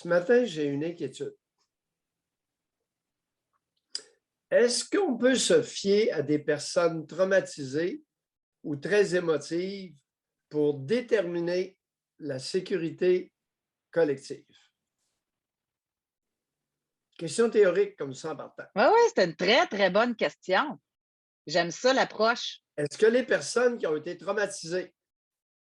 Ce matin, j'ai une inquiétude. Est-ce qu'on peut se fier à des personnes traumatisées ou très émotives pour déterminer la sécurité collective? Question théorique comme ça en partant. Oui, oui, c'est une très, très bonne question. J'aime ça, l'approche. Est-ce que les personnes qui ont été traumatisées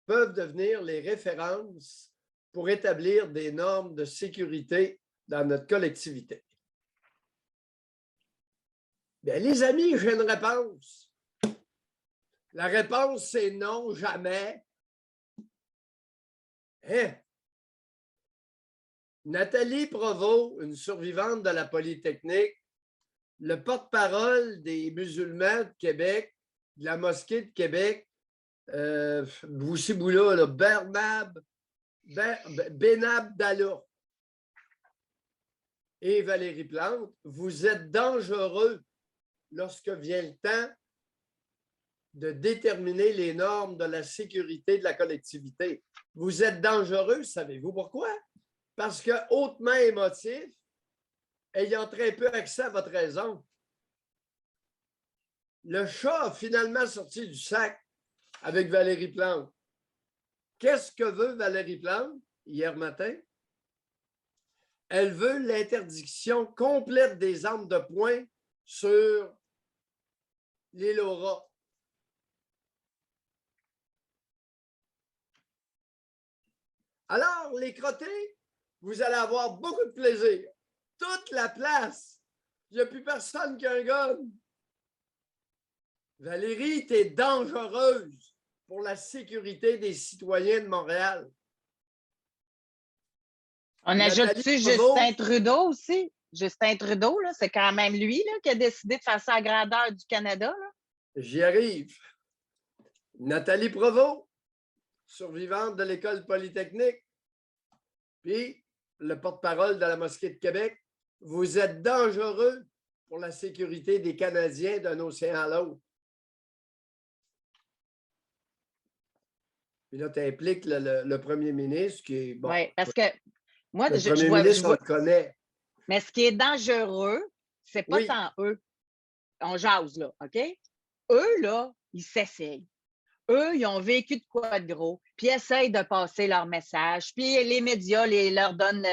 peuvent devenir les références pour établir des normes de sécurité dans notre collectivité? Bien, les amis, j'ai une réponse. La réponse, c'est non, jamais. Hein? Nathalie Provost, une survivante de la Polytechnique, le porte-parole des musulmans de Québec, de la mosquée de Québec, Boussiboula, Benab Dalla et Valérie Plante, vous êtes dangereux lorsque vient le temps de déterminer les normes de la sécurité de la collectivité. Vous êtes dangereux, savez-vous pourquoi? Parce que hautement émotif, ayant très peu accès à votre raison. Le chat a finalement sorti du sac avec Valérie Plante. Qu'est-ce que veut Valérie Plante hier matin? Elle veut l'interdiction complète des armes de poing sur l'île aux rats. Alors, les crottés, vous allez avoir beaucoup de plaisir. Toute la place. Il n'y a plus personne qui a un gun. Valérie, tu es dangereuse pour la sécurité des citoyens de Montréal. On ajoute-tu Justin Trudeau aussi? Justin Trudeau, c'est quand même lui là, qui a décidé de faire ça à grandeur du Canada. J'y arrive. Nathalie Provost, survivante de l'École polytechnique, puis le porte-parole de la Mosquée de Québec, vous êtes dangereux pour la sécurité des Canadiens d'un océan à l'autre. Puis là, tu impliques le premier ministre qui est... Bon, oui, parce que moi, le premier ministre, on le connaît. Mais ce qui est dangereux, c'est pas Oui. tant eux. On jase, là, OK? Eux, là, ils s'essayent. Eux, ils ont vécu de quoi de gros, puis ils essayent de passer leur message, puis les médias leur donnent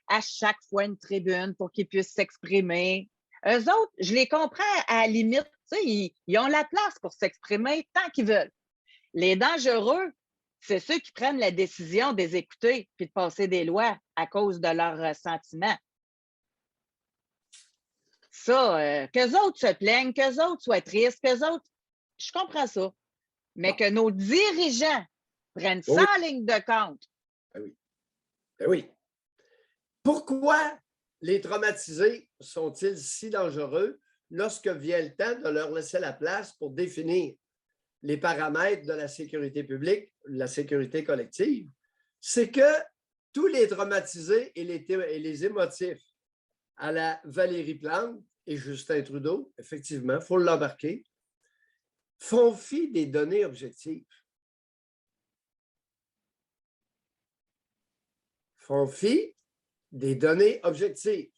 à chaque fois une tribune pour qu'ils puissent s'exprimer. Eux autres, je les comprends à la limite, tu sais, ils ont la place pour s'exprimer tant qu'ils veulent. Les dangereux, c'est ceux qui prennent la décision de les écouter puis de passer des lois à cause de leurs sentiments. Ça, qu'eux autres se plaignent, qu'eux autres soient tristes, qu'eux autres, je comprends ça. Mais que nos dirigeants prennent ça en ligne de compte. Ben oui. Ben oui. Pourquoi les traumatisés sont-ils si dangereux lorsque vient le temps de leur laisser la place pour définir les paramètres de la sécurité publique, la sécurité collective? C'est que tous les traumatisés et les émotifs à la Valérie Plante et Justin Trudeau, effectivement, il faut l'embarquer, font fi des données objectives. Font fi des données objectives.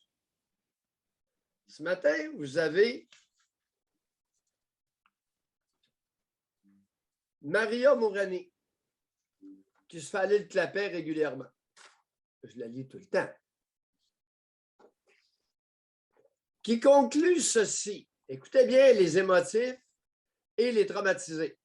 Ce matin, vous avez Maria Mourani, qui se fait aller le clapet régulièrement. Je la lis tout le temps. Qui conclut ceci. Écoutez bien les émotifs et les traumatisés.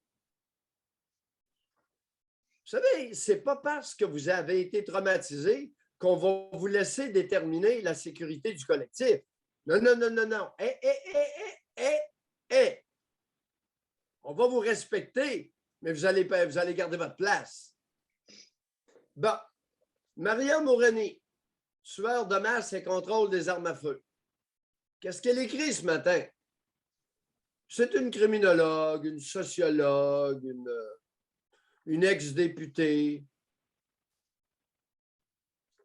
Vous savez, ce n'est pas parce que vous avez été traumatisé qu'on va vous laisser déterminer la sécurité du collectif. Non, non, non, non, non. On va vous respecter, mais vous allez garder votre place. Bon. Maria Mourani, tueur de masse et contrôle des armes à feu. Qu'est-ce qu'elle écrit ce matin? C'est une criminologue, une sociologue, une ex-députée.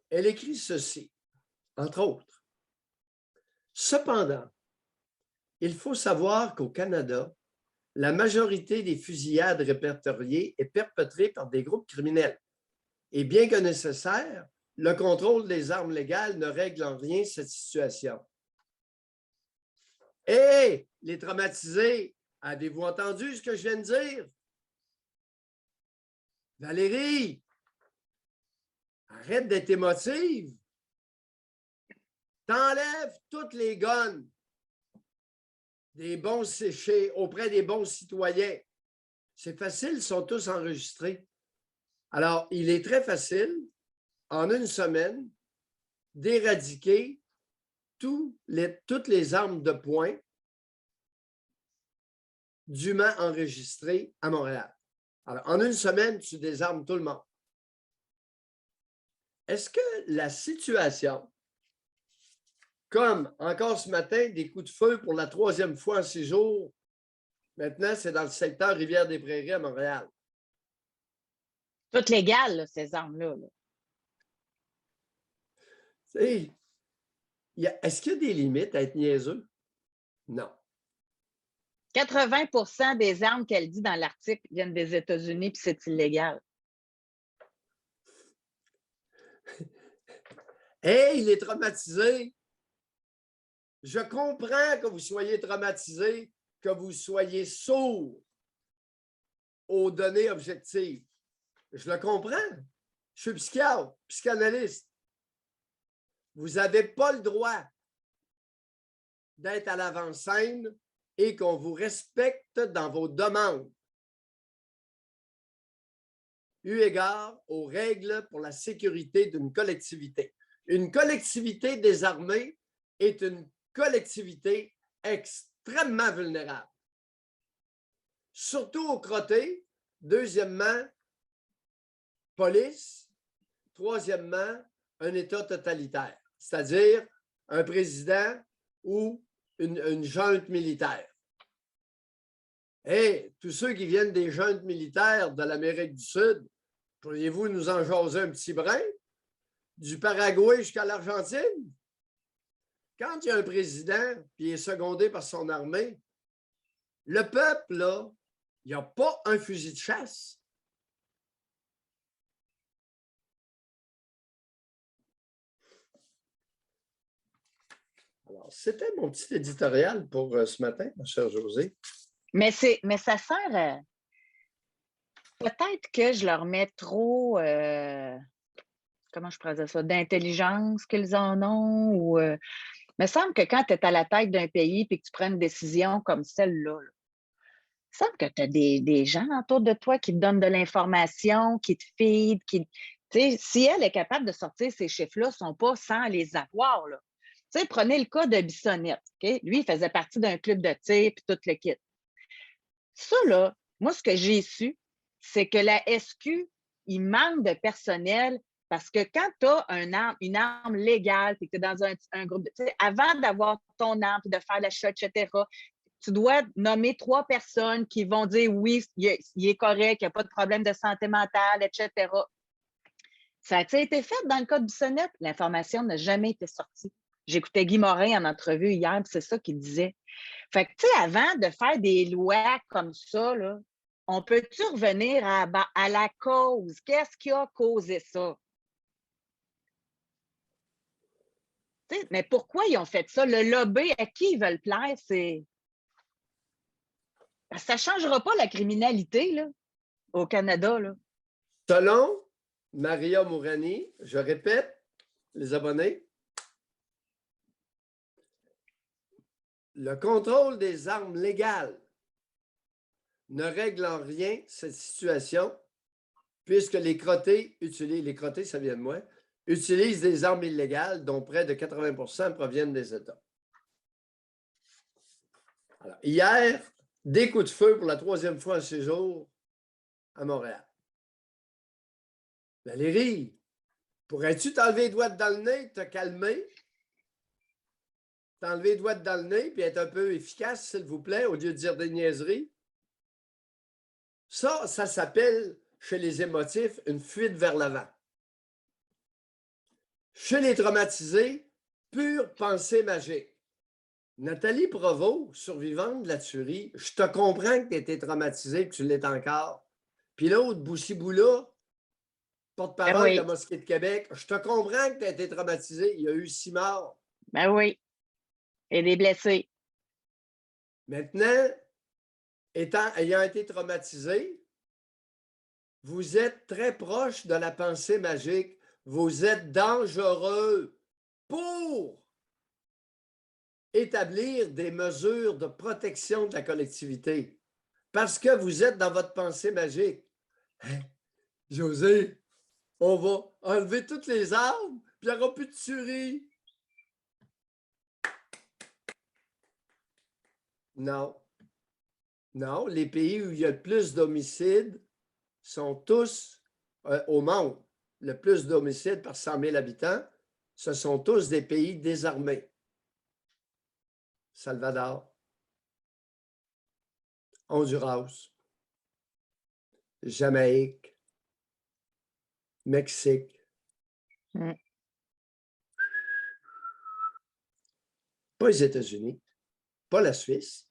Elle écrit ceci, entre autres. Cependant, il faut savoir qu'au Canada, la majorité des fusillades répertoriées est perpétrée par des groupes criminels. Et bien que nécessaire, le contrôle des armes légales ne règle en rien cette situation. Hé, les traumatisés, avez-vous entendu ce que je viens de dire? Valérie, arrête d'être émotive. T'enlèves toutes les guns des bons séchés auprès des bons citoyens. C'est facile, ils sont tous enregistrés. Alors, il est très facile, en une semaine, d'éradiquer toutes les armes de poing dûment enregistrées à Montréal. Alors, en une semaine, tu désarmes tout le monde. Est-ce que la situation, comme encore ce matin, des coups de feu pour la 3e fois en 6 jours, maintenant, c'est dans le secteur Rivière-des-Prairies à Montréal. Toutes légales, là, ces armes-là. Est-ce qu'il y a des limites à être niaiseux? Non. 80 des armes qu'elle dit dans l'article viennent des États-Unis, puis c'est illégal. Hey, il est traumatisé. Je comprends que vous soyez traumatisé, que vous soyez sourd aux données objectives. Je le comprends. Je suis psychiatre, psychanalyste. Vous n'avez pas le droit d'être à l'avant-scène et qu'on vous respecte dans vos demandes, eu égard aux règles pour la sécurité d'une collectivité. Une collectivité désarmée est une collectivité extrêmement vulnérable. Surtout aux crottés. Deuxièmement, police. Troisièmement, un État totalitaire, c'est-à-dire un président ou une junte militaire. Hey, tous ceux qui viennent des juntes militaires de l'Amérique du Sud, pourriez-vous nous en jaser un petit brin? Du Paraguay jusqu'à l'Argentine? Quand il y a un président puis il est secondé par son armée, le peuple, là, il n'y a pas un fusil de chasse. Alors, c'était mon petit éditorial pour ce matin, ma chère Josée. Mais ça sert peut-être que je leur mets trop, comment je pourrais dire ça, d'intelligence qu'ils en ont. Ou, il me semble que quand tu es à la tête d'un pays et que tu prends une décision comme celle-là, il me semble que tu as des gens autour de toi qui te donnent de l'information, qui te feed, si elle est capable de sortir ces chiffres-là, ils ne sont pas sans les avoir. Là. Prenez le cas de Bissonnette. Okay? Lui, il faisait partie d'un club de tir et tout le kit. Ça, là, moi, ce que j'ai su, c'est que la SQ, il manque de personnel parce que quand tu as une arme légale et que tu es dans un groupe, avant d'avoir ton arme et de faire l'achat, etc., tu dois nommer 3 personnes qui vont dire oui, il est correct, il n'y a pas de problème de santé mentale, etc. Ça a été fait dans le cas de Bissonnette? L'information n'a jamais été sortie. J'écoutais Guy Morin en entrevue hier, c'est ça qu'il disait. Fait que, tu sais, avant de faire des lois comme ça, là, on peut-tu revenir à la cause? Qu'est-ce qui a causé ça? T'sais, mais pourquoi ils ont fait ça? Le lobby, à qui ils veulent plaire, c'est... Parce que ça ne changera pas la criminalité là, au Canada. Là. Selon Maria Mourani, je répète, les abonnés, le contrôle des armes légales ne règle en rien cette situation puisque les crottés ça vient de moi, utilisent des armes illégales dont près de 80% proviennent des États. Alors, hier, des coups de feu pour la 3e fois en 6 jours à Montréal. Valérie, pourrais-tu t'enlever les doigts dans le nez, te calmer? T'enlever les doigts dans le nez puis être un peu efficace, s'il vous plaît, au lieu de dire des niaiseries? Ça s'appelle, chez les émotifs, une fuite vers l'avant. Chez les traumatisés, pure pensée magique. Nathalie Provost, survivante de la tuerie, je te comprends que tu étais traumatisée et que tu l'es encore. Puis l'autre, Boussiboula, porte-parole de la oui, Mosquée de Québec. Je te comprends que tu as été traumatisé. Il y a eu 6 morts. ben oui. Et des blessés. Maintenant, ayant été traumatisé, vous êtes très proche de la pensée magique. Vous êtes dangereux pour établir des mesures de protection de la collectivité. Parce que vous êtes dans votre pensée magique. Hein? José, on va enlever toutes les arbres, puis il n'y aura plus de tuerie. Non. Non, les pays où il y a le plus d'homicides sont tous au monde. Le plus d'homicides par 100 000 habitants, ce sont tous des pays désarmés. Salvador, Honduras, Jamaïque, Mexique. Mm. Pas les États-Unis, pas la Suisse,